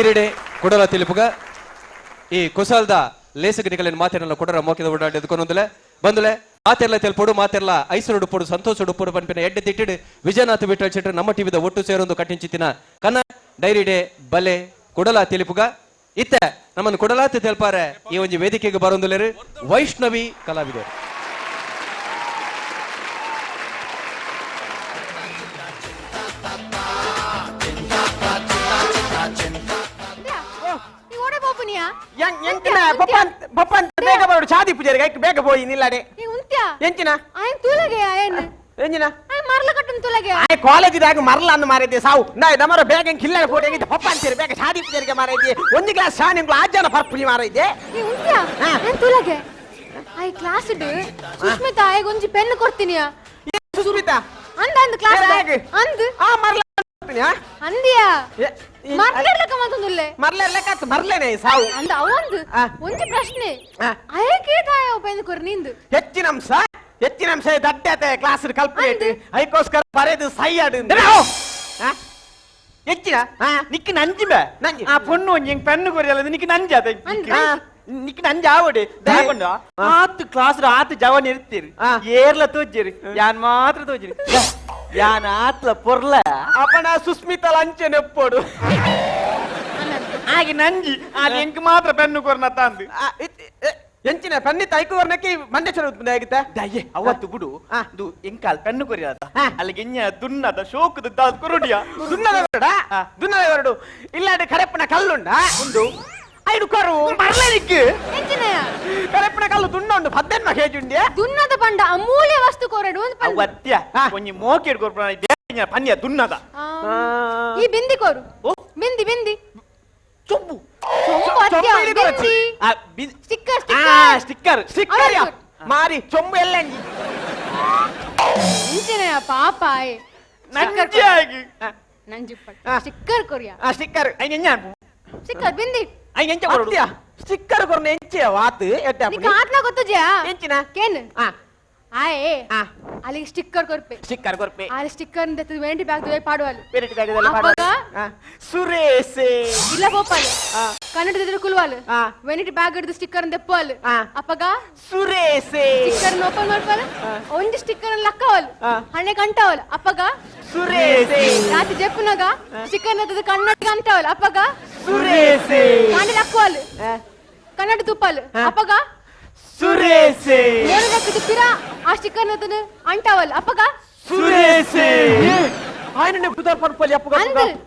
ಡೈರಿಡೆ ಕೊಡಲ ತಿಳುಪುಗ ಈ ಕುಸಲ್ದ ಲೇಸಗನಿಕಲಿನ ಮಾತೆರಲ್ಲ ಕೊಡರ ಮೋಕಿದ ಓಡಾಡಿ ಎದುಕೊಂದಲೆ ಬಂದುಲೆ ಮಾತೆರ್ಲ ತೆಲ್ಪೊಡು ಮಾತೆರ್ಲ ಐಸರು ಉಡುಪುಡು ಸಂತೋಷ ಉಡುಪುಡು ಪನ್ಪಿನ ಎಡ್ಡೆ ತಿಟ್ಟಿಡು ವಿಜಯನಾಥ ವಿಠಲ್ ಶೆಟ್ಟಿ ನಮ್ಮ ಟಿವಿದ ಒಟ್ಟು ಸೇರೊಂದು ಕಟ್ಟಿಂಚಿತ್ತಿನ ಕನ್ನ ಡೈರಿಡೆ ಬಲೆ ಕೊಡಲ ತಿಳುಪುಗ ಇತ್ತ ನಮ್ಮನ್ನು ಕೊಡಲಾತಿ ತೆಲ್ಪಾರೆ ಈ ಒಂದು ವೇದಿಕೆಗೆ ಬರೊಂದುಲೆರು ವೈಷ್ಣವಿ ಕಲಾವಿದರು. ಶಾದಿ ಪೂಜೆಗೆ ಬೇಗ ಹೋಗಿ ನಿಲ್ಲಡೆ ಎಂಚಿನ ಕಾಲೇಜಿದಾಗ ಮರಲ ಅನ್ನು ಮಾರೈತಿ ಸಾವು ನಮ್ಮರ ಬೇಗ ಕಿಲ್ಲ ಫೋಟೋ ಪಪ್ಪ ಅಂತೀರಿ ಬೇಗ ಶಾದಿ ಪೂಜೆಗೆ ಮಾರೈತಿ ಒಂದು ಗ್ಲಾಸ್ ಶಾ ನಿಮ್ಗೆ ಆಜಾನ ಪರ್ಪುಜಿ ಮಾರೈತಿ ಕ್ಲಾಸ್ ಸುಸ್ಮಿತಾ ಒಂಜಿ ಪೆನ್ ಕೊಡ್ತೀನಿ ಸುಸ್ಮಿತಾ ಅಂದ ಅಂದ ಕ್ಲಾಸ್ ಅಂದ ಆ ಮರಲ ಅಂದಿಯಾ ಮರ್ಲೆರ್ಲಕ ಮಂತುಂದುಲ್ಲೆ ಮರ್ಲೆರ್ಲಕ ಮರ್ಲೆನೆ ಸಾವು ಅಂದ ಅವಂದು ಒಂಜಿ ಪ್ರಶ್ನೆ ಅಯಕೆ ತಾಯ ಪೆನ್ ಕೊರ್ ನಿಂದು ಹೆಚ್ಚಿನಂಶ ದಡ್ಡತೆ ಕ್ಲಾಸ್ ಕಲ್ಪನೆ ಅದಕ್ಕೋಸ್ಕರ ಬರೆದು ಸೈಯಡ್ ಹೆಚ್ಚಿನ ನಿಕ್ಕ ನಂಜಿಮೆ ಆ ಪೊಣ್ಣು ಒಂಜಿ ಪೆನ್ನು ಕೊರಿಯಲ್ಲ ನಿಕ್ಕ ನಂಜಾದ ನಿಕ್ಕ ನಂಜ ಆವಡೆ ದಾಕೊಂಡು ಆತು ಕ್ಲಾಸ್ ಆತು ಜವನ್ ಇರ್ತೀರಿ ಏರ್ಲ ತೋಜ್ಜಿರಿ ಯಾನ್ ಮಾತ್ರ ತೋಜ್ಜಿರಿ ಯಾನ್ ಆತ್ಲ ಪೊರ್ಲ ಅಪ್ಪನ ಸುಸ್ಮಿತಾ ಲಂಚೆ ನೆಪ್ಪೋಡು ಹಾಗೆ ನಂಜಿ ಅದು ಎಂಕ್ ಮಾತ್ರ ಪೆನ್ನು ಕೊರ್ನ ತಂದು ಎಂಚಿನ ಪನ್ನಿ ತೈಕು ವರ್ಣಕ್ಕೆ ಮಂಡೇಶ್ವರ ಆಗಿತ್ತ ದಯ್ಯೆ ಅವತ್ತು ಬಿಡು ಅದು ಎಂಕಾಲ್ ಪೆನ್ನು ಕೊರಿಯಾದ ಅಲ್ಲಿಗೆ ಎಣ್ಣೆ ದುನ್ನದ ಶೋಕದ ಕುರುಡಿಯ ದುನ್ನದ ಹೊರಡು ಇಲ್ಲಾಡೆ ಕರೆಪ್ಪನ ಕಲ್ಲುಂಡ ಒಂದು ಐದು ಕರು ಮರಲಿಕ್ಕೆ ಕರೆಪ್ಪನ ಕಲ್ಲು ದುಂಡ 18 ಕೆಜಿ ಉಂಡೆ ದುನ್ನದ ಪಂಡ ಅಮೂಲ್ಯ ವಸ್ತು ಕೊರಡು ಅವತ್ಯ ಒಂಜಿ ಮೋಕೆಡ್ ಕೊರ್ಪನ ಪನ್ಯ ದುನ್ನದ ಈ ಬಿಂದಿ ಕೋರು ಬಿಂದಿ ಬಿಂದಿ ಚೊಂಬು ಸ್ಟಿಕ್ಕರ್ ಮಾರಿ ಚೊಂಬು ಎಲ್ಲ ಪಾಪ ಸ್ಟಿಕ್ಕರ್ ಕೊರಿಯಾ ಸ್ಟಿಕ್ಕರ್ ಸ್ಟಿಕ್ಕರ್ ಬಿಂದಿ ಸ್ಟಿಕ್ಕರ್ ಕೊರ್ನ ಎಂಚಿಯ ವಾತು ಆತ್ನ ಗೊತ್ತುಜಾ ಎಂಚಿನ ಕೇನ್ ಆಯೇ ಅಲ್ಲಿ ಸ್ಟಿಕ್ಕರ್ ಕೊರ್ಪೆ ಅಲ್ಲಿ ಸ್ಟಿಕ್ಕರ್ ವೆಂಟಿ ಬ್ಯಾಗ್ ಪಾಡುವಲ್ಲಿ ಸುರೇಶ್ ಇಲ್ಲ ಬೋಪಾಲು ಕನ್ನಡದ ಕುಲ್ವಾಲು ವೆನಿಟಿ ಬ್ಯಾಗ್ ಹಿಡಿದು ಸ್ಟಿಕ್ಕರ್ ತೆಪ್ಪುವಲು ಅಪ್ಪಗ ಸುರೇಶ್ ಸ್ಟಿಕ್ಕರ್ ಓಪನ್ ಮಾಡ್ಪಾಲು ಒಂಜಿ ಸ್ಟಿಕ್ಕರ್ ಲಕ್ಕವಲು ಹಣ್ಣೆ ಕಂಟವಲು ಅಪ್ಪಗ ಸುರೇಶ್ ರಾತ್ರಿ ಜಪ್ಪುನಾಗ ಸ್ಟಿಕ್ಕರ್ ಕನ್ನಡ ಅಂಟವಲು ಅಪ್ಪಗ ಸುರೇಶ್ ಕಾಂಡಿ ಲಕ್ಕವಲು ಕನ್ನಡ ತುಪ್ಪಲು ಅಪ್ಪಗ ಸುರೇಶ್ ತುಪ್ಪಿರ ಆ ಸ್ಟಿಕ್ಕರ್ ಅಂಟವಲ್ ಅಪ್ಪಗ ಸುರೇಶ್ ఆయన బుదర్ పర్పల్ అప్పగా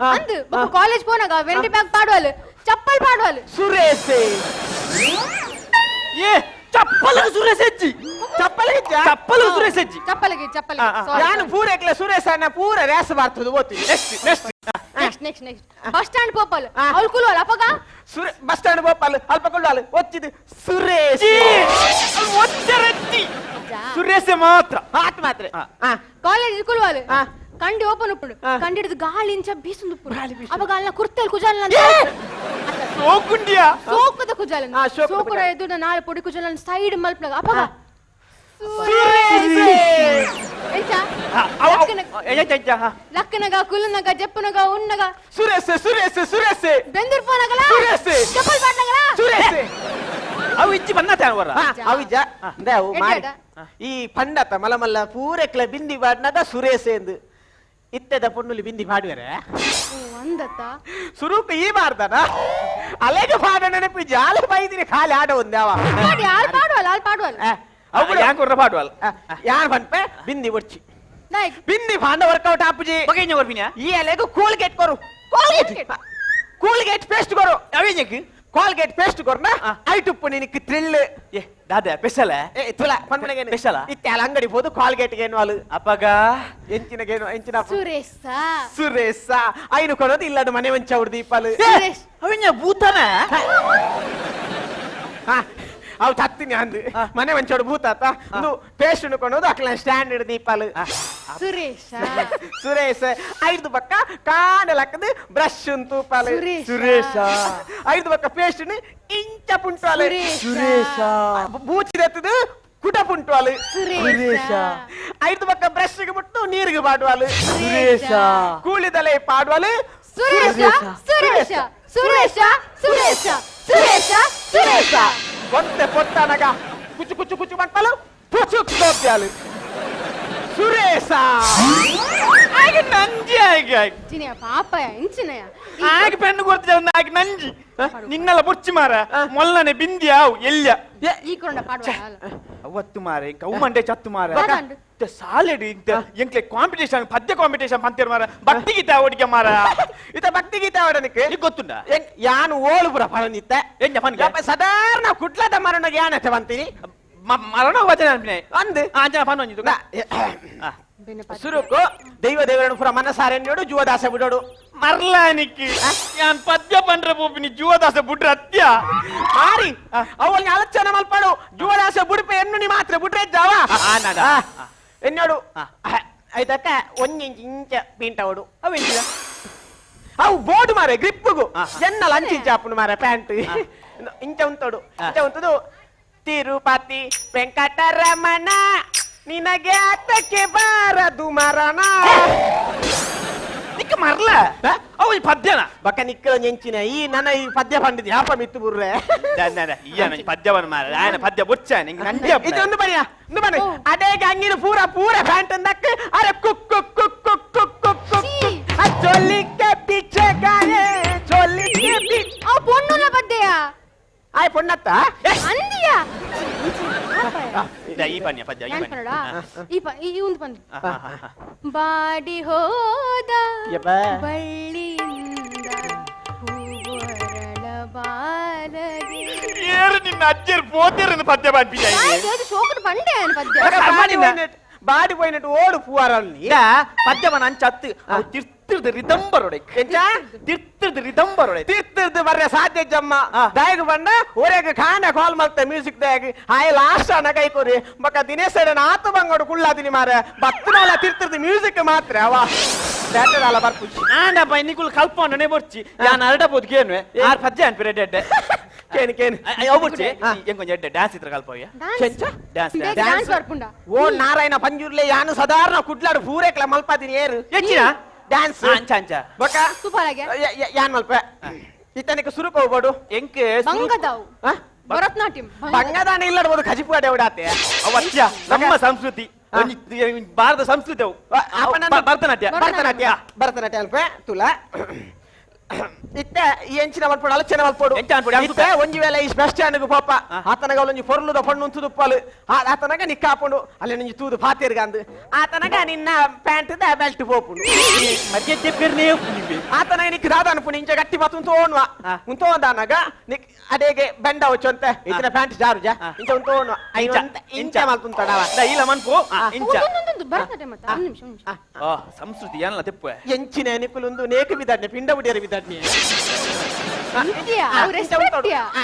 అందు కాలేజ్ పోనగా వెంటి బ్యాగ్ పాడవాలి చప్పల్ పాడవాలి సురేష్ ఏ చప్పలకు సురేష్ ఎచ్చి చప్పలకు సురేష్ ఎచ్చి చప్పలకి యాను పూరేక్ల సురేష్ అన్న పూర రేస్ బార్తదు పోతి నెక్స్ట్ బస్ స్టాండ్ పోపాలి అల్కుల్వాల్ అప్పగా బస్ స్టాండ్ పోపాలి అల్పకుల్వాల్ వచ్చిది సురేష్ వచ్చరచ్చి సురేష్ మాత్ర ఆత్ మాత్ర కాలేజ్ కుల్వాల్ ಕಂಡಿ ಓಪನ್ ಉಪ್ಪುಂಡು ಕಂಡಿ ಹಿಡಿದು ಗಾಳಿ ಇಂಚ ಬೀಸುಂದು ಅವಾಗ ಅಲ್ಲ ಕುರ್ತಲ್ ಕುಜಾಲ ಸೋಕುಂಡಿಯಾ ಸೋಕದ ಕುಜಾಲ ಸೋಕುರ ಎದುಡ ನಾಳೆ ಪೊಡಿ ಕುಜಾಲ ಸೈಡ್ ಮಲ್ಪನಾಗ ಅವಾಗ ಲಕ್ಕನಗ ಕುಲನಗ ಜಪ್ಪನಗ ಉನ್ನಗ ಸುರೇಶ್ ಬೆಂದೂರ್ ಪೋನಗಲ ಚಪ್ಪಲ್ ಪಾಟ್ನಗಲ ಅವು ಇಚ್ಚಿ ಬನ್ನತ ಅವರ ಅವಿಜ ದೇವು ಮಾಡಿ ಈ ಪಂಡತ ಮಲಮಲ್ಲ ಪೂರೆಕ್ಲ ಬಿಂದಿ ಬಾಡ್ನದ ಸುರೇಶ್ ಎಂದು ಇತ್ತೆದ ಪೊಣ್ಣುಲಿ ಬಿಂದಿ ಮಾಡುವರೆ ಅಂದತ್ತ ಸುರೂಕ ಈ ಮಾಡ್ತಾನ ಅಲೆಗೆ ಪಾಡ ನೆನಪಿ ಜಾಲೆ ಬೈದಿನಿ ಖಾಲಿ ಆಡ ಒಂದ್ಯಾವ ಯಾರು ಪಾಡುವಲ್ಲ ಅವು ಯಾಕೆ ಪಾಡುವಲ್ಲ ಯಾರು ಬಂಪೆ ಬಿಂದಿ ಒಡ್ಚಿ ಬಿಂದಿ ಪಾಂಡ ವರ್ಕೌಟ್ ಆಪುಜಿ ಬಗೆኛ ವರ್ಬಿನ ಈ ಅಲೆಗೆ ಕೋಲ್ಗೇಟ್ ಕೊರು ಕೋಲ್ಗೇಟ್ ಪೇಸ್ಟ್ ಕೊರು ಅವೇಜಕ್ಕೆ ಕೋಲ್ಗೇಟ್ ಪೇಸ್ಟ್ ಕೊರ್ನ ಐಟುಪ್ಪು ನಿನಕ್ಕೆ ಥ್ರಿಲ್ ಏ ದಾದ ಸ್ಪೆಷಲ್ ಏ ತುಲ ಪನ್ಮನೆಗೆ ಸ್ಪೆಷಲ್ ಇತ್ತೆಲ್ಲ ಅಂಗಡಿ ಹೋದು ಕೋಲ್ಗೇಟ್ ಗೇನು ಅಲು ಅಪ್ಪಗ ಎಂಚಿನಗೇನು ಎಂಚಿನ ಸುರೇಶ ಐನು ಕೊಡೋದು ಇಲ್ಲದ ಮನೆ ವಂಚ ಅವ್ರ ದೀಪಾಲು ಅವಿನ ಭೂತನ ಅವು ತತ್ತಿನಿ ಅಂದು ಮನೆ ವಂಚೋಡು ಭೂತಾತ ಒಂದು ಪೇಸ್ಟ್ ಕೊಡೋದು ಅಕ್ಲ ಸ್ಟ್ಯಾಂಡರ್ಡ್ ದೀಪಾಲು ಸುರೇಶ್ ಐದು ಪಕ್ಕ ಕಾಣಲಕ್ಕದು ಬ್ರಷ್ ಉಂಟು ಪಾಲು ಸುರೇಶ ಐದು ಪಕ್ಕ ಪೇಸ್ಟ್ ಇಂಚ ಪುಂಟುವಾಲು ಸುರೇಶ ಬೂಚಿದೆತ್ತದು ಕುಟ ಪುಂಟುವಾಲು ಸುರೇಶ ಐದು ಪಕ್ಕ ಬ್ರಷ್ ಬಿಟ್ಟು ನೀರಿಗೆ ಪಾಡುವಾಲು ಸುರೇಶ ಕೂಳಿದಲೆ ಪಾಡುವಾಲು ಸುರೇಶ సురేష సురేష సురేష సురేష కొంత పొట్టనగా కుచ్చు కుచ్చు కుచ్చు మంటలు పుచ్చుకోవాలి సురేష ఆగి నంజి ఆగి చిన్నయ్య పాపయ్య ఇంచినయ్య ಆಗಿ ಪೆನ್ನು ಕೊಡ್ತಿದ್ದ ಆಗಿ ನಂಜಿ ನಿನ್ನೆಲ್ಲ ಬುಚ್ಚಿ ಮಾರ ಮೊಲ್ಲನೆ ಬಿಂದಿ ಆವು ಎಲ್ಯ ಈ ಕೊಂಡ ಪಾಡ್ವಾಳ ಅವತ್ತು ಮಾರೆ ಕೌಮಂಡೆ ಚತ್ತು ಮಾರ ಯಾಕಂಡು? ಸಾಲೆಡಿ ಎಂಕ್ಲೆ ಕಾಂಪಿಟೇಷನ್ ಪದ್ಯ ಕಾಂಪಿಟೇಷನ್ ಪಂತಿರ್ ಮಾರ ಭಕ್ತಿ ಗೀತೆ ಓಡಿಗೆ ಮಾರ ಇತ ಭಕ್ತಿ ಗೀತೆ ಓಡನಿಕ್ಕೆ ಈಗ ಗೊತ್ತುಂಡ ಯಾನು ಓಳುಪುರ ಪಳನಿತ್ತ ಎಂಜ ಪನ್ಗೆ ಸಾಧಾರಣ ಕುಟ್ಲದ ಮರಣ ಯಾನತೆ ಬಂತೀನಿ ಮರಣ ವಚನ ಅನ್ಪಿನೆ ಅಂದ್ ಆಂಜನ ಪನ್ ಒಂಜಿತು ಸುರುಕು ದೈವ ದೇವರನ್ನು ಪುರ ಮನಸಾರೆನ್ನೋಡು ಜುವದಾಸ ಬಿಡೋಡು ಮರ್ಲಾನಿಕ್ಕಿ ಯಾನ್ ಪದ್ಯ ಪಂಡ್ರ ಪೋಪಿನಿ ಜುವದಾಸ ಬಿಡ್ರ ಅತ್ಯ ಮಾರಿ ಅವಲ್ని ಆಲೋಚನೆ ಮಲ್ಪಡು ಜುವದಾಸ ಬುಡ್ಪೆ ಎನ್ನು ನಿ ಮಾತ್ರ ಬಿಡ್ರೆ ಜಾವ ಎನ್ನೋಡು ಐತಕ್ಕ ಒಂಜಿಂಚ ಇಂಚ ಪೀಂಟವಡು ಅವೆಂಜಿದ ಅವು ಬೋರ್ಡ್ ಮಾರೆ ಗ್ರಿಪ್ಪುಗು ಎನ್ನಲ ಅಂಚಿಂಚ ಅಪ್ಪನು ಮಾರೆ ಪ್ಯಾಂಟ್ ಇಂಚ ಉಂಟೋಡು ಇಂಚ ಉಂಟದು ತಿರುಪತಿ ವೆಂಕಟರಮಣ ನಿನಗೆ ಆತಕ್ಕೆ ಬಾರದು ಮರಣ ನಿಕ್ಕ ಮರ್ಲ ಅವು ಈ ಪದ್ಯನ ಬಕ್ಕ ನಿಕ್ಕಲ ನೆಂಚಿನ ಈ ನನ್ನ ಈ ಪದ್ಯ ಪಂಡಿದ್ ಯಾಪ ಮಿತ್ತು ಬುರ್ರೆ ಈ ಪದ್ಯವನ್ನು ಮಾರ ಆಯನ ಪದ್ಯ ಬುಚ್ಚ ನಿಂಗೆ ನಂಜಿ ಇದು ಒಂದು ಬರಿಯ ಒಂದು ಬನ್ನಿ ಅದೇ ಗಂಗಿನ ಪೂರ ಪೂರ ಪ್ಯಾಂಟ್ ಅಂದಕ್ಕೆ ಅರೆ ಕುಕ್ ಕುಕ್ ಕುಕ್ ಕುಕ್ ಕುಕ್ ಕುಕ್ ಕುಕ್ ಚೊಲ್ಲಿಕ್ಕೆ ಪಿಚ್ಚೆ ಗಾಯೆ ಚೊಲ್ಲಿಕ್ಕೆ ಪಿಚ್ ಆ ಪೊಣ್ಣುಲ ಬದ್ದೆಯ ಆಯ್ ಪೊಣ್ಣತ್ತ ಅಂದಿಯ ಈ ಪನ್ಯ ಪದ್ಯ ಈ ಪನ್ಯ ಈ ಒಂದು ಬಂದು ಬಾಡಿ ಹೋದ ಬಳ್ಳಿಯಿಂದ ಹೂವರಳ ಬಾರದಿ ಏರು ನಿನ್ನ ಅಜ್ಜರ್ ಪೋತಿರನ್ನು ಪದ್ಯ ಬಂದಿದೆ ಶೋಕದ ಬಂಡೆ ಅನ್ ಪದ್ಯ ಬಾಡಿ పోయినట్టు ఓడు పూవారాల్ని పద్యమన అంచత్తు తిర్తిర్ది రిదంబరుడే ఎంచా తిర్తిర్ది రిదంబరుడే తిర్తిర్ది ಬರ್ರೆ ಸಾಧ್ಯ ಜಮ್ಮ ದಾಯಗ ಬಂಡ ಓರೆಗ ಕಾಂಡ ಕಾಲ್ ಮಲ್ತ ಮ್ಯೂಸಿಕ್ ದಾಯಗ ಆಯ ಲಾಸ್ಟ್ ಅನ ಕೈಕೋರಿ ಬಕ ದಿನೇಶನ ಆತ ಬಂಗಡು ಕುಳ್ಳಾದಿನಿ ಮಾರ ಬತ್ತನಲ್ಲ ತಿರ್ತಿರ್ದಿ ಮ್ಯೂಸಿಕ್ ಮಾತ್ರ ಅವ ದಾಟದಲ್ಲ ಬರ್ಪುಚಿ ಆಂಡ ಬೈ ನಿಕುಲ್ ಕಲ್ಪನೆ ಬರ್ಚಿ ಯಾನ ಅರಡಬಹುದು ಕೇನ್ವೆ ಆರ್ ಪದ್ಯ ಅನ್ಪಿರೆ ಡೆಡ್ಡೆ ಕೇನ್ ಕೇನ್ ಅವ ಬರ್ಚಿ ಎಂಕೊಂಜ ಎಡ್ಡೆ ಡ್ಯಾನ್ಸ್ ಇತ್ರ ಕಲ್ಪೋಯ ಚೆಂಚ ಡ್ಯಾನ್ಸ್ ಬರ್ಪುಂಡ ಓ ನಾರಾಯಣ ಪಂಜುರ್ಲೆ ಯಾನು ಸಾಧಾರಣ ಕುಡ್ಲಾಡು ಪೂರೆಕ್ಲ ಮಲ್ಪಾದಿನಿ ಏರು ಎಚ್ಚಿನ ಡ್ಯಾನ್ಸ್ ಅಂಚ ಅಂಚ ಬಕ ಸೂಪರಾಗೆ ಯಾನ್ ಮಲ್ಪ ಇತನಿಕ ಸುರುಕ ಹೋಗ್ಬೋಡು ಎಂಕೆ ಬಂಗದಾವು ಭರತನಾಟ್ಯಂ ಬಂಗದಾನ ಇಲ್ಲಡ್ಬೋದು ಖಜಿಪುಗಾಡೆ ಓಡಾತೆ ಅವತ್ಯ ನಮ್ಮ ಸಂಸ್ಕೃತಿ ಭಾರತ ಸಂಸ್ಕೃತಿ ಅವು ಭರತನಾಟ್ಯ ಭರತನಾಟ್ಯ ಭರತನಾಟ್ಯ ಅಲ್ಪ ತುಲ ಇತ್ತ ಈ ಎಂಚಿನ ಮಲ್ಪೋಡು ಅಲಚನೆ ಮಲ್ಪೋಡು ಇತ್ತ ಒಂಜಿ ವೇಳೆ ಈ ಬಸ್ ಸ್ಟ್ಯಾಂಡ್ gu ಪೋಪ ಆತನಗ ಒಂಜಿ ಪೊರ್ಲುದ ಪಣ್ಣು ಉಂತುದು ಉಪ್ಪಲು ಆತನಗ ನಿಕ್ಕಾಪುಂಡು ಅಲ್ಲಿ ಒಂಜಿ ತೂದು ಪಾತಿರ್ಗಂದು ಆತನಗ ನಿನ್ನ ಪ್ಯಾಂಟ್ ದ ಬೆಲ್ಟ್ ಪೋಪುಂಡು ಮಧ್ಯ ತೆಪ್ಪಿರ್ನೇ ಆತನಗ ನಿಕ್ ದಾದಾನ ಪುಣಿ ಇಂಚ ಗಟ್ಟಿ ಮಾತು ಉಂತೋನ್ವ ಉಂತೋಂದಾನಗ ನಿಕ್ ಅದೇಗೆ ಬೆಂಡ ಹೊಚ್ಚೊಂತ ಇತರ ಪ್ಯಾಂಟ್ ಜಾರುಜ ಇಂಚ ಉಂತೋನ್ವ ಇಂಚ ಮಲ್ಪುಂತಡವ ಇಲ್ಲ ಮನ್ಪು ಇಂಚ ಭರತನಾಟ್ಯಂ ಮತ್ತ ಒಂದು ನಿಮಿಷ ಸಂಸ್ಕೃತಿ ಏನಲ್ಲ ತೆಪ್ಪು ಎಂಚಿನ ನಿಕುಲುಂದು ನೇಕ ಬಿದಾಡ್ನೆ ಪಿಂಡ ಬಿಡಿಯರ ಬಿದಾಡ್ನೆ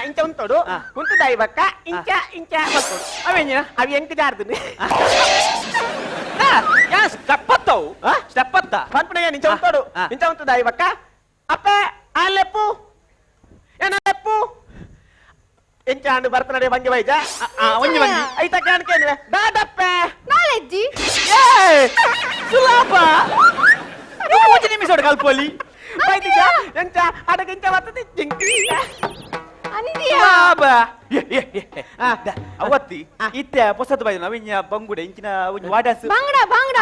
ಇಂಚ ಉಂಟೋಡು ಕುಂತು ದೈವಕ್ಕ ಇಂಚ ಇಂಚ ಮಲ್ಪೋಡು ಅವೇಂಜಿನ ಅವು ಎಂಟು ಜಾರ್ದು ಸ್ಟೆಪ್ಪತ್ತವು ಸ್ಟೆಪ್ಪತ್ತ ಪನ್ಪುಣಯ್ಯ ನಿಂಚ ಉಂಟೋಡು ಇಂಚ ಉಂಟು ದೈವಕ್ಕ ಅಪ್ಪ ಅಲ್ಲೆಪ್ಪು ಏನಪ್ಪ ಎಂಚ ಹಣ್ಣು ಭರತನಾಟ್ಯ ಭಂಗಿ ವೈಜ ಒಂಜಿ ಭಂಗಿ ಐತ ಕಾಣ್ಕೇನ್ವೆ ದಾದಪ್ಪೆ ನಾಲೆಜ್ಜಿ ಸುಲಾಪ ಒಂದು ನಿಮಿಷ ಕಲ್ಪೋಲಿ ಬೈತಿಜ ಎಂಚ ಅಡಗಿಂಚ ಬರ್ತದೆ ಜಿಂಕಿ ಅಂದಿಯ ಅವತ್ತಿ ಇತ್ತೆ ಪೊಸತ್ ಬೈದ ನವಿನ್ಯ ಬಂಗುಡೆ ಇಂಚಿನ ಒಂಜಿ ವಾಡಸ್ ಬಾಂಗಡ ಬಾಂಗಡ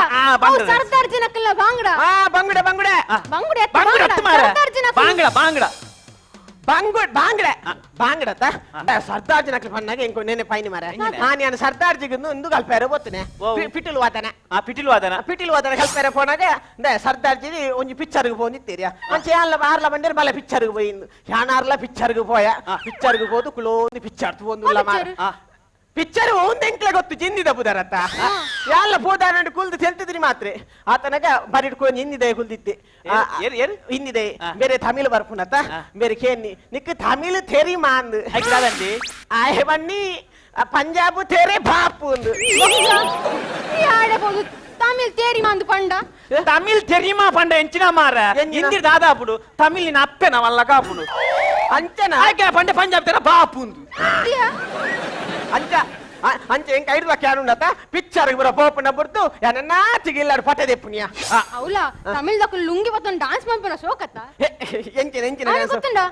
ಸರ್ದಾರ್ ಜನಕ್ಕಲ್ಲ ಬಾಂಗಡ ಬಂಗುಡೆ ಬಂಗುಡೆ ಬಾಂಗುಡೆ ಬಂಗುಡೆ ಅತ್ತ ಮಾರ ಬಾಂಗಡ ಬಾಂಗಡ ಬಾಂಗುಡ್ ಬಾಂಗಡೆ ಬಾಂಗಡತ್ತ ಸರ್ದಾರ್ ಜನಕ್ಕೆ ಪನ್ನಾಗ ಇಂಕೊ ನೆನೆ ಪೈನಿ ಮಾರ ನಾನು ಸರ್ದಾರ್ ಜಿಗನ್ನು ಇಂದು ಕಲ್ಪೇರೆ ಗೊತ್ತನೆ ಪಿಟಿಲ್ ವಾದನ ಪಿಟಿಲ್ ವಾದನ ಕಲ್ಪೇರೆ ಪೋನಾಗ ಸರ್ದಾರ್ ಜಿಗಿ ಒಂಜಿ ಪಿಕ್ಚರ್ಗೆ ಪೋಂದಿತ್ತೀರಿಯ ಮಂಚೆ ಆರ್ಲ ಬಂದಿರ ಬಲೆ ಪಿಕ್ಚರ್ಗೆ ಪೋಯಿಂದು ಯಾನಾರ್ಲ ಪಿಕ್ಚರ್ಗೆ ಪೋಯ ಪಿಕ್ಚರ್ಗೆ ಹೋದು ಕುಲೋಂದು ಪಿಕ್ಚರ್ ತಗೊಂದುಲ್ಲ ಮಾರ ಪಿಕ್ಚರ್ ಒಂದೆಂಕ್ಲೆ ಗೊತ್ತು ಚಿಂದಿದ ಬುದರತ್ತ ಎಲ್ಲ ಪೋದಾನ ಕುಲ್ದು ತೆಲ್ತಿದ್ರಿ ಮಾತ್ರ ಆತನಗ ಬರಿಡ್ಕೊಂಡು ಹಿಂದಿದೆ ಕುಲ್ದಿತ್ತೆ ಹಿಂದಿದೆ ಬೇರೆ ತಮಿಳು ಬರ್ಪುನತ್ತ ಬೇರೆ ಕೇನಿ ನಿಕ್ ತಮಿಳು ತೆರಿ ಮಾಂದ್ ಹಾಕಿದಂಡಿ ಆಯೆ ಬನ್ನಿ ಪಂಜಾಬ್ ತೆರೆ ಬಾಪು ಒಂದು ಆಡಬಹುದು ತಮಿಳ್ ತೇರಿ ಮಾಂದು ಪಂಡ ತಮಿಳ್ ತೆರಿಮಾ ಪಂಡ ಎಂಚಿನ ಮಾರ ಹಿಂದಿ ದಾದಾಪುಡು ತಮಿಳಿನ ಅಪ್ಪೆನ ವಲ್ಲ ಕಾಪುಡು ಅಂಚನ ಆಯ್ಕೆ ಪಂಡ ಪಂಜಾಬ್ ತೆರ ಬಾಪು ಅಂಚ ಅಂಚೆ ಹೆಂಗ್ ಐದು ವಾಕ್ಯ ಉಂಡತ್ತ ಪಿಕ್ಚರ್ ಬರೋ ಪೋಪನ ಬರ್ತು ನಾಚಿಗೆ ಇಲ್ಲಾಡು ಪಟ್ಟೆ ದೆಪ್ಪುನಿಯ అవులా తమిళదకు లుంగి పట్టుకొని డాన్స్ పంపిన సోకత్త ಎಂಚಿನ ಎಂಚಿನ గుర్తుందా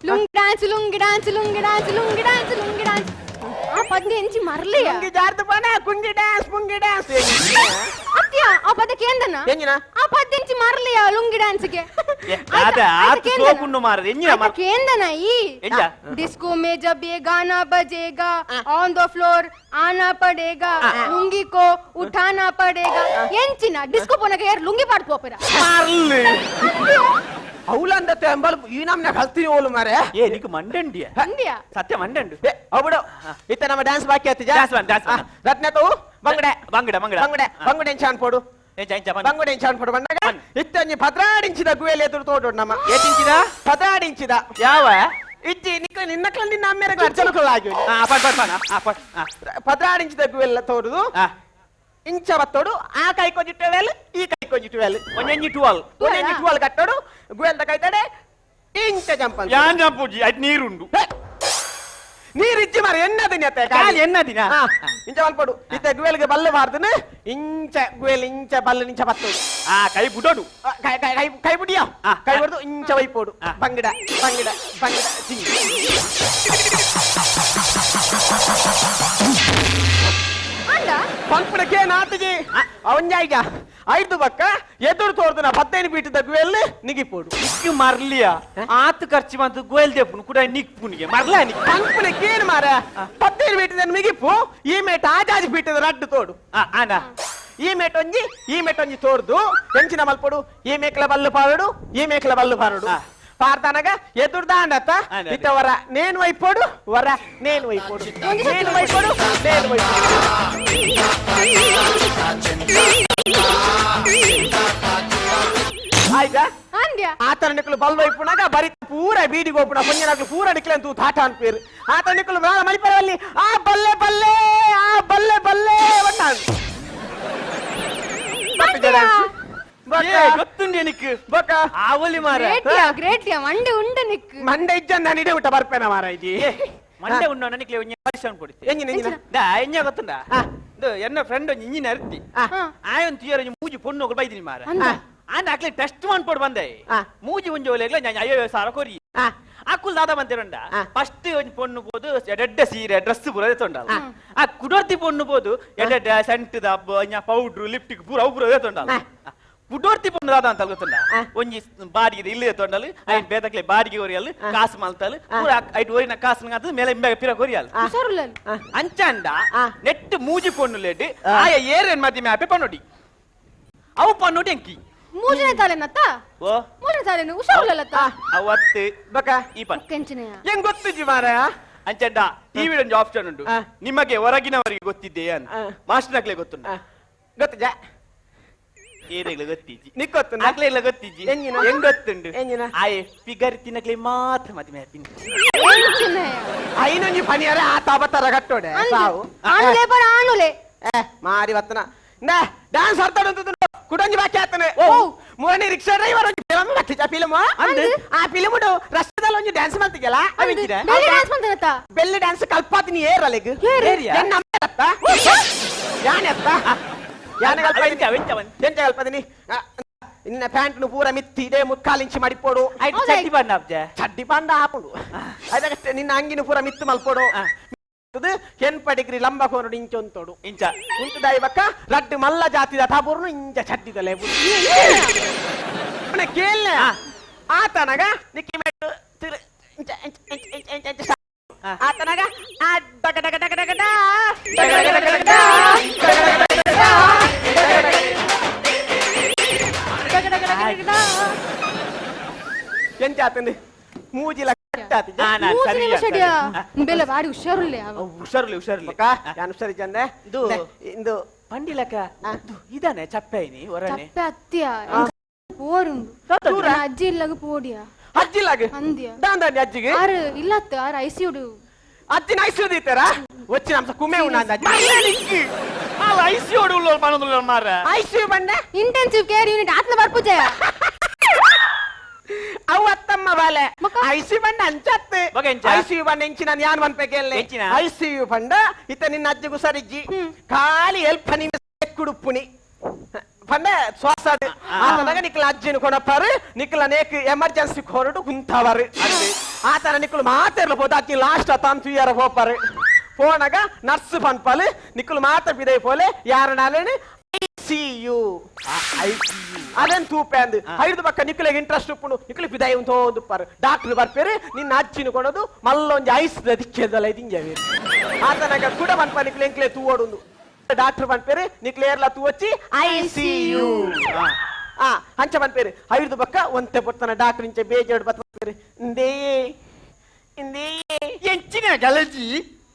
lungi dance lungi dance lungi dance lungi dance lungi dance ఆ పద్య ఎంచి మరలియ కుంగి జార్త పన కుంగి డాన్స్ ముంగి డాన్స్ అత్య ఆ పద్య కేందన ಎಂಚಿನ ఆ పద్య ఎంచి మరలియ లుంగి డాన్స్ ಗೆ ಅದ ಆತ ಸೋಪುಂಡು ಮಾರದೆ ಎಂಚಿನ ಮಾರ ಕೇಂದನ ಈ ಎಂಚ डिस्को में जब ये गाना बजेगा ऑन द फ्लोर आना पड़ेगा लुंगी को उठाना पड़ेगा ಎಂಚಿನ ಡಿಸ್ಕೋ ಪೋನಗೆ ಯಾರು ಲುಂಗಿ ಪಾಡ್ ಪೋಪರ ಮಾರ್ಲಿ ಅವಲಂದ ತೆಂಬಲ್ ಈ ನಮ್ನ ಕಲ್ತೀನಿ ಓಲು ಮಾರೆ ಏ ನಿಕ ಮಂಡಂಡಿಯ ಇಂಡಿಯಾ ಸತ್ಯ ಮಂಡಂಡು ಅವಡು ಇತ್ತ ನಮ್ಮ ಡ್ಯಾನ್ಸ್ ಬಾಕಿ ಆತಿಜಾ ಡ್ಯಾನ್ಸ್ ರತ್ನತು ಬಂಗಡೆ ಬಂಗಡೆ ಬಂಗಡೆ ಬಂಗಡೆ ಬಂಗಡೆ ಚಾನ್ ಪೋಡು ಬಂಗಡೆ ಚಾನ್ ಪೋಡು ಬಂದಾಗ ಇತ್ತ ಭದ್ರಾಡಿಂಚಿದ ಗುವೆಲ್ ಎದುರು ತೋಡು ನಮ್ಮ ಏಟಿಂಚಿದ ಭದ್ರಾಡಿಂಚಿದ ಯಾವ ಇಜ್ಜಿ ನಿಕ್ಕ ನಿನ್ನಕ್ಲ ನಿನ್ನ ಅಮ್ಮೆರಗಳ ಅರ್ಚನಕಲಾಗಿ ಭದ್ರಾಡಿಂಚಿದ ಗುವೆಲ್ಲ ತೋಡುದು ಇಂಚ ಬತ್ತೋಡು ಆ ಕೈ ಕೊಂಜಿಟ್ಟು ವೇಲು ಈ ಕೈ ಕೊಂಜಿಟ್ಟು ವೇಲು ಒಂಜಿ ಟುವಲ್ ಕಟ್ಟೋಡು ಗುವೆಲ್ದ ಕೈತಡೆ ಇಂಚ ಜಂಪಲ್ ಯಾನ್ ಜಂಪುಜಿ ಅದ್ ನೀರುಂಡು ನೀರಿಜ್ಜಿ ಮಾರ ಎನ್ನದಿನ ಎನ್ನದಿನ ಇಂಚ ಬಲ್ಪಡು ಇತ್ತ ಗುವೆಲ್ಗೆ ಬಲ್ಲು ಬಾರ್ದನು ಇಂಚ ಗುವೆಲ್ ಇಂಚ ಬಲ್ಲು ಇಂಚ ಬತ್ತೋಡು ಆ ಕೈ ಬುಡೋಡು ಕೈ ಬುಡಿಯ ಕೈ ಬಡ್ದು ಇಂಚ ವೈಪೋಡು ಬಂಗಿಡ ಬಂಗಿಡ ಬಂಗಿಡ ಪಂಪಣಕ್ಕೆ ನಾತಿಗೆ ಅವಂಜಾಯ್ಗ ಐದು ಬಕ್ಕ ಎದುರು ತೋರ್ದನ 15 ಬೀಟದ ಗುವೆಲ್ ನಿಗಿಪೋಡು ನಿಕ್ಕು ಮರ್ಲಿಯ ಆತು ಖರ್ಚು ಬಂತು ಗುವೆಲ್ ದೆಪ್ಪುನು ಕೂಡ ನಿಕ್ಪುನಿಗೆ ಮರ್ಲ ನಿಕ್ ಪಂಪಣಕ್ಕೆ ಏನು ಮಾರ 15 ಬೀಟದ ಮಿಗಿಪು ಈ ಮೇಟ ಆಜಾಜಿ ಬೀಟದ ರಡ್ಡು ತೋಡು ಆನ ಈ ಮೇಟೊಂಜಿ ತೋರ್ದು ಎಂಚಿನ ಮಲ್ಪೋಡು ಈ ಮೇಕಲ ಬಲ್ಲು ಪಾರಡು ಈ ಮೇಕಲ ಬಲ್ಲು ಪಾರಡು ಪಾರ್ತಾನಾಗ ಎದುರು ದಾಂಡತ್ತ ಇತ್ತವರ ನೇನು ವೈಪೋಡು ವರ ನೇನು ವೈಪೋಡು ನೇನು ವೈಪೋಡು ನೇನು ವೈಪೋಡು ಆಯ್ತಾ ಆತನಿಕಲು ಬಲ್ ವೈಪುನಾಗ ಬರಿ ಪೂರ ಬೀಡಿಗೆ ಹೋಗ್ಬಿಡ ಪುಣ್ಯನಾಗ್ಲು ಪೂರ ನಿಕ್ಲೆ ಅಂತ ತಾಟ ಅನ್ಪೇರು ಆತನಿಕಲು ಮಣಿಪರಲ್ಲಿ ಆ ಬಲ್ಲೆ ಬಲ್ಲೆ ಆ ಬಲ್ಲೆ ಬಲ್ಲೆ ಒಟ್ಟ ಗೊತ್ತುಂಡೆ ನಿಕ್ ಬೊಕ್ಕ ಆವಲಿ ಮಾರ ಗ್ರೇಟಿಯಾ ಮಂಡೆ ಉಂಡೆ ನಿಕ್ ಮಂಡೆ ಇಜ್ಜಂದ ನಿಡೆ ಊಟ ಬರ್ಪೇನ ಮಾರ ಇದಿ ಮಂಡೆ ಉಣ್ಣೋ ನನಗೆ ಒಂಜಿ ಪರಿಶ್ರಮ ಕೊಡುತ್ತೆ ಎಂಜ ಗೊತ್ತುಂಡ ಎನ್ನ ಫ್ರೆಂಡ್ ಒಂಜಿ ಇಂಜಿನ ಅರ್ತಿ ಆಯೊಂದು ತೀರ ಮೂಜಿ ಪೊಣ್ಣು ಬೈದಿನಿ ಮಾರ ಆಂಡ ಅಕ್ಲೆ ಟೆಸ್ಟ್ ಮಾಡ್ಕೊಡ್ ಬಂದೆ ಮೂಜಿ ಒಂಜಿ ಒಲೆಗ್ಲ ನಾನು 50,000 ಕೊರಿ ಅಕ್ಕುಲ್ ದಾದ ಬಂದಿರಂಡ ಫಸ್ಟ್ ಒಂಜಿ ಪೊಣ್ಣು ಬೋದು ಎಡ್ಡೆ ಸೀರೆ ಡ್ರೆಸ್ ಪೂರ ತೊಂಡಲ್ಲ ಆ ಕುಡೋರ್ತಿ ಪೊಣ್ಣು ಬೋದು ಎಡ್ಡೆ ಸೆಂಟ್ ದಬ್ಬ ಪೌಡ್ರು ಲಿಪ್ಟಿಕ್ ಪೂರ ಅವು ಪೂರ ತೊಂಡಲ್ಲ ಕುಡೋರ್ತಿ ಪೊಣ್ಣು ದಾದ ಅಂತ ಗೊತ್ತಲ್ಲ ಒಂಜಿ ಬಾಡಿಗೆ ಇಲ್ಲೇ ತೊಂಡಲು ಐನ್ ಬೇದಕ್ಲೆ ಬಾಡಿಗೆ ಕೊರಿಯಲ್ ಕಾಸು ಮಲ್ತಲ್ ಪೂರ ಐಟ್ ಓರಿನ ಕಾಸು ಅದು ಮೇಲೆ ಇಂಬೆ ಪಿರ ಕೊರಿಯಲ್ ಅಂಚಂಡ ನೆಟ್ ಮೂಜಿ ಪೊಣ್ಣು ಲೆಡ್ ಆಯ ಏರೇನ್ ಮದಿ ಮ್ಯಾಪೆ ಪನ್ನೋಡಿ ಅವು ಪನ್ನೋಡಿ ಎಂಕಿ ಮೂಜನೆ ತಾಲೆನತ್ತ ಓ ಮೂಜನೆ ತಾಲೆನು ಉಷಾರುಲತ್ತ ಅವತ್ತು ಬಕ ಈ ಪನ್ ಕೆಂಚನೆಯ ಹೆಂಗ್ ಗೊತ್ತಿಜ್ಜಿ ಮಾರ ಅಂಚಂಡ ಟಿವಿ ಒಂದು ಆಪ್ಷನ್ ಉಂಟು ನಿಮಗೆ ಹೊರಗಿನವರಿಗೆ ಗೊತ್ತಿದೆಯಾ ಅಂತ ಮಾಸ್ಟರ್ನಕ್ಲೆ ಗೊತ್ತುಂಟ ಗೊತ್ತಿಜ ಏರೆಗ್ಲೆ ಗೊತ್ತಿಜ್ಜಿ ನಿಕ್ ಗೊತ್ತು ನಕ್ಲೆ ಇಲ್ಲ ಗೊತ್ತಿಜ್ಜಿ ಹೆಂಗ್ ಗೊತ್ತುಂಡು ಆಯ್ ಫಿಗರ್ ತಿನ್ನಕ್ಲೆ ಮಾತ್ರ ಮತಿ ಮ್ಯಾಪಿನ್ ಐನೊಂಜಿ ಪನಿಯರ ಆ ತಾಬತ್ತರ ಕಟ್ಟೋಡೆ ಸಾವು ಆನುಲೆ ಬರ ಆನುಲೆ ಮಾರಿ ಬತ್ತನ ಡ್ಯಾನ್ಸ್ ಆಡ್ತಾಡಂತದ್ದು ಕುಡಂಜಿ ಬಾಕಿ ಆತನೆ ಮೂರನೇ ರಿಕ್ಷಾ ಡ್ರೈವರ್ ಒಂಜಿ ಫಿಲಮ್ ಬತ್ತಿಜ ಫಿಲಮ್ ಆ ಫಿಲಮ್ ರಸ್ತೆದಲ್ಲಿ ಒಂಜಿ ಡ್ಯಾನ್ಸ್ ಮಾಡ್ತಿಗೆಲ್ಲ ಬೆಲ್ಲಿ ಡ್ಯಾನ್ಸ್ ಕಲ್ಪಾತಿನಿ ಏರಲೆಗ್ ಎನ್ನ ಅತ್ತ ಯಾನೆ ಅತ್ತ ಯಾನೆ ಎಂಚ ಕಲ್ಪಾತಿನಿ ಇನ್ನ ಪ್ಯಾಂಟ್ ಪೂರ ಮಿತ್ತಿ ಇದೇ ಮುಕ್ಕಾಲಿಂಚಿ ಮಡಿಪೋಡು ಚಡ್ಡಿ ಬಣ್ಣ ಚಡ್ಡಿ ಬಂಡ ಹಾಪುಡು ಅದಕ್ಕೆ ನಿನ್ನ ಅಂಗಿನ ಪೂರ ಮಿತ್ತು ಮಲ್ಪೋಡು ಕೆಂಪ ಡಿಗ್ರಿ ಲಂಬ ಕೋನಡು ಇಂಚ ಒಂತೋಡು ಇಂಚ ಉಂಟುದಾಯಿ ಬಕ್ಕ ರಡ್ಡು ಮಲ್ಲ ಜಾತಿದ ತಾಪೂರ್ನು ಇಂಚ ಚಡ್ಡಿದಲೆ ಕೇಳ್ನೆ ಆತನಗ ನಿಕ್ಕಿ ಮೆಟ್ಟು ಆತನಗ ಡಗ ಡಗ ಡಗ ಡಗ ಎಂಚ ಆತಂದು ಮೂಜಿಲ ಬೆಲೆ ಬಾರಿ ಹುಷಾರುಲ್ಲೆ ಹುಷಾರ್ಲಿ ಹುಷಾರ್ಲಿ ನಾನು ಹುಷಾರಿ ಚಂದೆ ಇಂದು ಪಂಡಿಲಕ ಇದಾನೆ ಚಪ್ಪೈನಿ ಹೊರನೆ ಅತ್ಯ போருண்டு அஜ்ஜி இல்லக போடியா అజ్జిలాగే అందియా దాందాని అజ్జికి ఆరు ఇల్లత్త ఆరు ఐసియుడు అజ్జి ఐసియు తీతారా వచ్చి నమ్స కుమే ఉన్నది అజ్జి ఆ ఐసియుడు ఉల్లో మనదుల్లో మార ఐసియు బండే ఇంటెన్సివ్ కేర్ యూనిట్ ఆత్మ పర్పుజే ಅವತ್ತಮ್ಮ ಬಾಲೆ ಮಕ್ಕ? ಐಸಿ ಬಂಡ ಅಂಚತ್ ಮಗ ಎಂಚ? ಐಸಿಯು ಬಂಡ ಎಂಚಿನ ಯಾನ್ ಮನ್ಪೆಗೆಲ್ಲೆ ಎಂಚಿನ? ಐಸಿಯು ಬಂಡ ಇತ್ತ ನಿನ್ನ ಅಜ್ಜಿಗೂ ಸರಿಜ್ಜಿ ಖಾಲಿ ಎಲ್ಪ ನಿಮಿಷ ಕುಡುಪ್ಪುನಿ ಪಂಡ ಶ್ವಾಸ ಆತನಾಗ ನಿಕ್ಲ ಅಜ್ಜಿನ ಕೊಡಪ್ಪಾರು ನಿಕ್ಲ ನೇಕ್ ಎಮರ್ಜೆನ್ಸಿ ಹೊರಟು ಕುಂತವರು ಆತನ ನಿಕ್ಲು ಮಾತಾಡ್ಲ ಹೋದ ಅಕ್ಕಿ ಲಾಸ್ಟ್ ತಾನು ತುಯ್ಯಾರ ಹೋಪಾರು ಫೋನಾಗ ನರ್ಸ್ ಪನ್ಪಲ್ ನಿಕ್ಲು ಮಾತ ಬಿದೈ ಪೋಲೆ ಯಾರ ನಾಲೇನು ಐಸಿಯು ಅದೇನ್ ತೂಪೆ ಅಂದ್ ಐದು ಪಕ್ಕ ನಿಕ್ಲಿಗೆ ಇಂಟ್ರೆಸ್ಟ್ ಉಪ್ಪುಂಡು ನಿಕ್ಲಿ ಬಿದೈ ಅಂತ ಹೋದುಪ್ಪಾರು ಡಾಕ್ಟರ್ ಬರ್ಪೇರು ನಿನ್ನ ಅಜ್ಜಿನ ಕೊಡೋದು ಮಲ್ಲೊಂಜಿ ಐಸ್ ದಿಕ್ಕೇದಲ್ಲ ಇದಿಂಜವಿ ಆತನಾಗ ಕೂಡ ಪನ್ಪ ನಿಕ್ಲೆ ಎಂಕ್ಲೆ ತೂವೊಡು ಡಾಕ್ಟರ್ ಪನ್ಪೇರು ನಿಕ್ಲೇರ್ಲ ತೂವಚ್ಚಿ ಐಸಿಯು ಅಂಚ ಪನ್ಪೇರು ಐದು ಪಕ್ಕ ಒಂತೆ ಪೊತ್ತನ ಡಾಕ್ಟರ್ ಇಂಚೆ ಬೇಜಾಡು ಬತ್ಪೇರು ಇಂದೇ ಎಂಚಿನ ಗಲಜಿ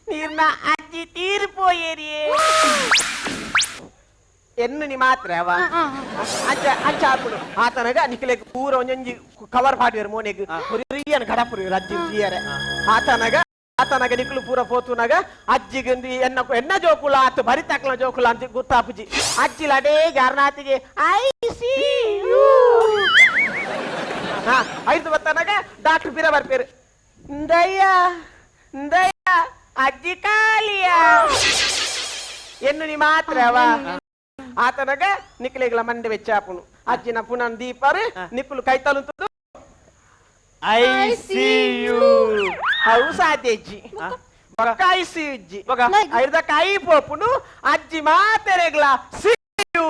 ನೀರ್ನ ಅಜ್ಜಿ ತೀರ್ಪೋಯೇರಿಯೇ ಎನ್ನು ನಿ ಮಾತ್ರ ಅವ ಅಂಚ ಅಂಚ ಹಾಕೊಂಡು ಆತನಾಗ ನಿಕ್ಲೆಗ್ ಪೂರ ಒಂಜೊಂಜಿ ಕವರ್ ಪಾಡಿಯರು ಮೋನೆಗ್ ಹೊರಿಯನ್ ಗಡಪುರಿ ಅಜ್ಜಿ ತೀಯರೆ ಆತನಾಗ ನಿಕ್ಲು ಪೂರ ಪೋತುನಾಗ ಅಜ್ಜಿಗೆ ಎನ್ನ ಜೋಕುಲ ಆತು ಬರಿತಾಕ್ಲ ಜೋಕುಲ ಅಂತ ಗೊತ್ತಾಪುಜಿ ಅಜ್ಜಿಲ ಅಡೇ ಗಾರ್ನಾತಿಗೆ ಐಸಿಯು ಐದು ಬತ್ತನಾಗ ಡಾಕ್ಟರ್ ಬಿರ ಬರ್ಪೇರು ದಯ್ಯ ಅಜ್ಜಿ ಕಾಲಿಯ ಎನ್ನು ನಿ ಮಾತ್ರ ಅವ ಆತನಾಗ ನಿಕ್ಲೆಗ್ಲ ಮಂಡೆ ವೆಚ್ಚಾಪುನು ಅಜ್ಜಿನ ಪುನನ್ ದೀಪರು ನಿಕ್ಕುಲು ಕೈತಲುಂತದು ಐಸಿಯು ಅವು ಸಾಧ್ಯಜ್ಜಿ ಐಸಿಯು ಇಜ್ಜಿ ಐದ ಕೈ ಪೋಪುನು ಅಜ್ಜಿ ಮಾತೆರೆಗ್ಲ ಸಿಯು